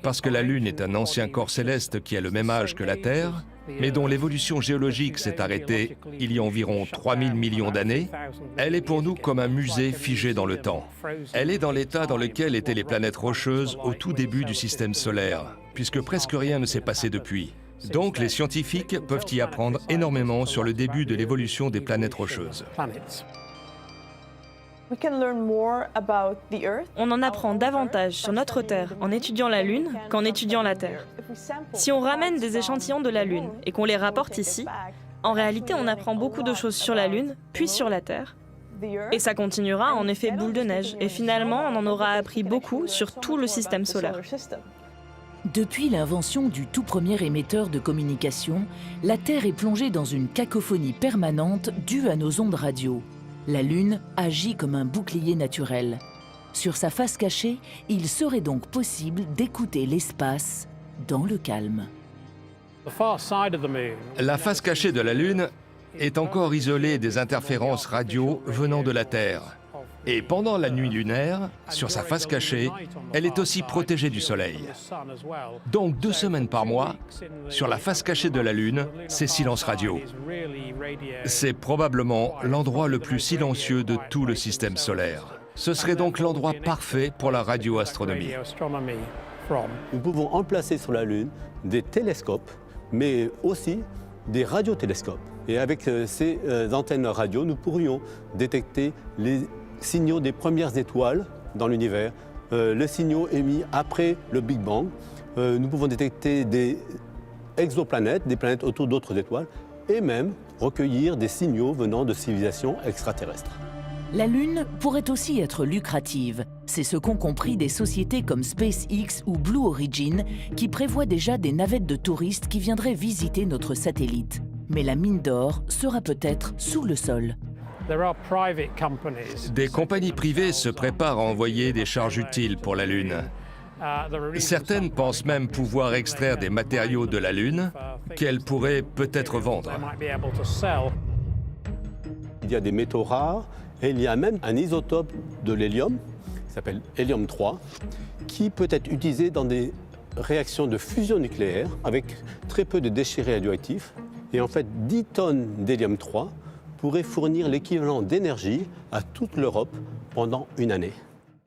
Parce que la Lune est un ancien corps céleste qui a le même âge que la Terre, mais dont l'évolution géologique s'est arrêtée il y a environ 3000 millions d'années, elle est pour nous comme un musée figé dans le temps. Elle est dans l'état dans lequel étaient les planètes rocheuses au tout début du système solaire, puisque presque rien ne s'est passé depuis. Donc les scientifiques peuvent y apprendre énormément sur le début de l'évolution des planètes rocheuses. On en apprend davantage sur notre Terre en étudiant la Lune qu'en étudiant la Terre. Si on ramène des échantillons de la Lune et qu'on les rapporte ici, en réalité on apprend beaucoup de choses sur la Lune, puis sur la Terre. Et ça continuera en effet boule de neige. Et finalement, on en aura appris beaucoup sur tout le système solaire. Depuis l'invention du tout premier émetteur de communication, la Terre est plongée dans une cacophonie permanente due à nos ondes radio. La Lune agit comme un bouclier naturel. Sur sa face cachée, il serait donc possible d'écouter l'espace dans le calme. La face cachée de la Lune est encore isolée des interférences radio venant de la Terre. Et pendant la nuit lunaire, sur sa face cachée, elle est aussi protégée du Soleil. Donc 2 semaines par mois, sur la face cachée de la Lune, c'est silence radio. C'est probablement l'endroit le plus silencieux de tout le système solaire. Ce serait donc l'endroit parfait pour la radioastronomie. Nous pouvons emplacer sur la Lune des télescopes, mais aussi des radiotélescopes. Et avec ces antennes radio, nous pourrions détecter les signaux des premières étoiles dans l'univers, les signaux émis après le Big Bang. Nous pouvons détecter des exoplanètes, des planètes autour d'autres étoiles, et même recueillir des signaux venant de civilisations extraterrestres. La Lune pourrait aussi être lucrative. C'est ce qu'ont compris des sociétés comme SpaceX ou Blue Origin, qui prévoient déjà des navettes de touristes qui viendraient visiter notre satellite. Mais la mine d'or sera peut-être sous le sol. Des compagnies privées se préparent à envoyer des charges utiles pour la Lune. Certaines pensent même pouvoir extraire des matériaux de la Lune qu'elles pourraient peut-être vendre. Il y a des métaux rares et il y a même un isotope de l'hélium, qui s'appelle hélium 3, qui peut être utilisé dans des réactions de fusion nucléaire avec très peu de déchets radioactifs. Et en fait, 10 tonnes d'hélium 3 pourraient fournir l'équivalent d'énergie à toute l'Europe pendant une année.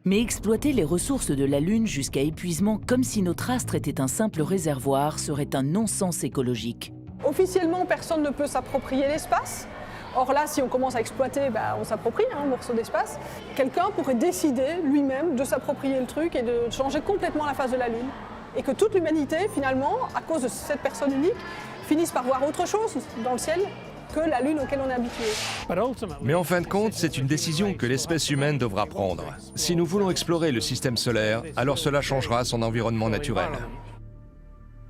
Mais exploiter les ressources de la Lune jusqu'à épuisement comme si notre astre était un simple réservoir serait un non-sens écologique. Officiellement, personne ne peut s'approprier l'espace. Or là, si on commence à exploiter, on s'approprie un morceau d'espace. Quelqu'un pourrait décider lui-même de s'approprier le truc et de changer complètement la face de la Lune. Et que toute l'humanité, finalement, à cause de cette personne unique, finisse par voir autre chose dans le ciel que la Lune auquel on est habitué. Mais en fin de compte, c'est une décision que l'espèce humaine devra prendre. Si nous voulons explorer le système solaire, alors cela changera son environnement naturel.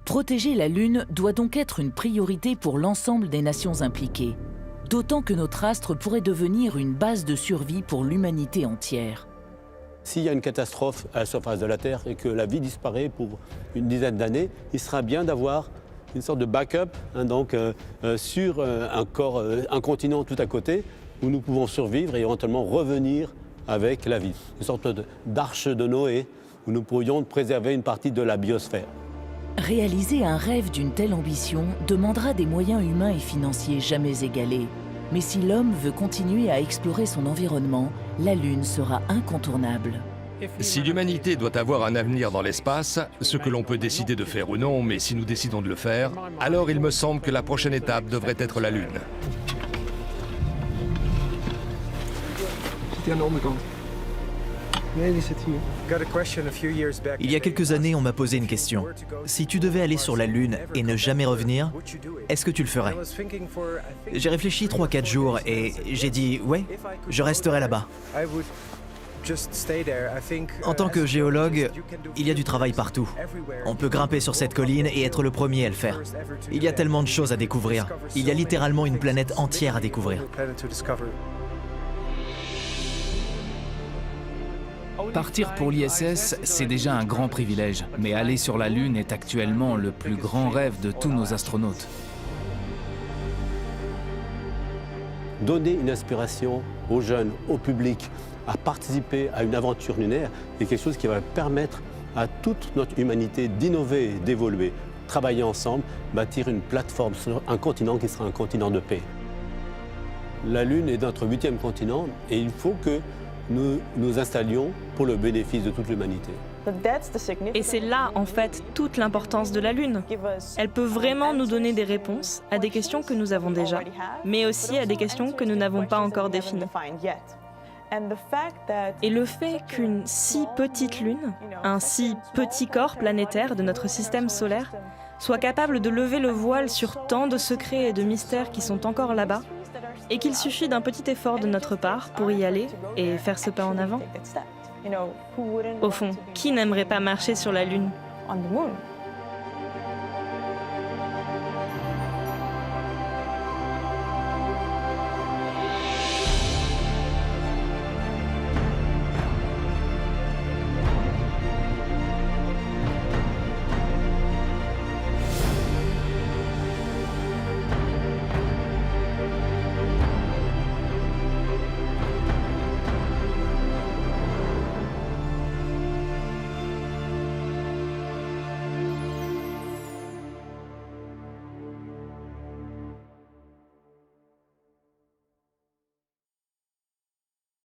Protéger la Lune doit donc être une priorité pour l'ensemble des nations impliquées, d'autant que notre astre pourrait devenir une base de survie pour l'humanité entière. S'il y a une catastrophe à la surface de la Terre et que la vie disparaît pour une dizaine d'années, il sera bien d'avoir une sorte de backup sur un continent tout à côté où nous pouvons survivre et éventuellement revenir avec la vie. Une sorte d'arche de Noé où nous pourrions préserver une partie de la biosphère. Réaliser un rêve d'une telle ambition demandera des moyens humains et financiers jamais égalés. Mais si l'homme veut continuer à explorer son environnement, la Lune sera incontournable. Si l'humanité doit avoir un avenir dans l'espace, ce que l'on peut décider de faire ou non, mais si nous décidons de le faire, alors il me semble que la prochaine étape devrait être la Lune. Il y a quelques années, on m'a posé une question. Si tu devais aller sur la Lune et ne jamais revenir, est-ce que tu le ferais? J'ai réfléchi 3-4 jours et j'ai dit ouais, je resterai là-bas. En tant que géologue, il y a du travail partout. On peut grimper sur cette colline et être le premier à le faire. Il y a tellement de choses à découvrir. Il y a littéralement une planète entière à découvrir. Partir pour l'ISS, c'est déjà un grand privilège, mais aller sur la Lune est actuellement le plus grand rêve de tous nos astronautes. Donner une inspiration aux jeunes, au public, à participer à une aventure lunaire, est quelque chose qui va permettre à toute notre humanité d'innover, d'évoluer, travailler ensemble, bâtir une plateforme sur un continent qui sera un continent de paix. La Lune est notre 8e continent et il faut que nous nous installions pour le bénéfice de toute l'humanité. Et c'est là, en fait, toute l'importance de la Lune. Elle peut vraiment nous donner des réponses à des questions que nous avons déjà, mais aussi à des questions que nous n'avons pas encore définies. Et le fait qu'une si petite Lune, un si petit corps planétaire de notre système solaire, soit capable de lever le voile sur tant de secrets et de mystères qui sont encore là-bas, et qu'il suffit d'un petit effort de notre part pour y aller et faire ce pas en avant. Au fond, qui n'aimerait pas marcher sur la Lune ?